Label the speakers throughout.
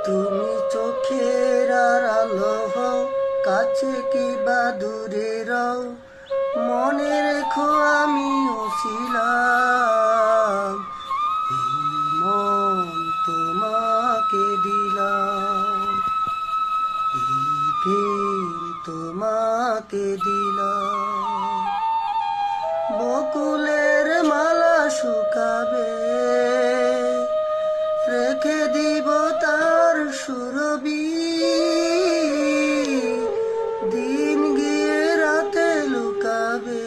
Speaker 1: তুমি চোখের আড়ালো হও, কাছে কি বা দূরে রও, মনে রেখো আমিও ছিলাম। এই মন তোমাকে দিলাম, এই প্রেম তোমাকে দিলাম। বকুলের মালা শুকাবে, রেখে দিব তার সুরবি। দিন গিয়ে রাতে লুকাবে,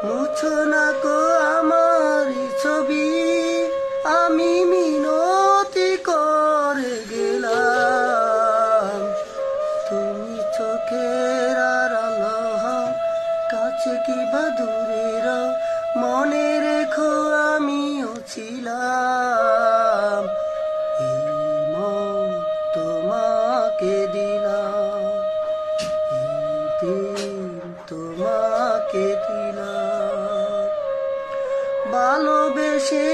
Speaker 1: মুছো না কো আমারই ছবি। আমি মিনতি করে গেলাম, তুমি চোখের আড়ালো হও, কাছে কি বা দূরে রও, মনে রেখো আমিও ছিলাম। এই মন তোমাকে দিলাম, এই প্রেম তোমাকে দিলাম। ভালোবেসে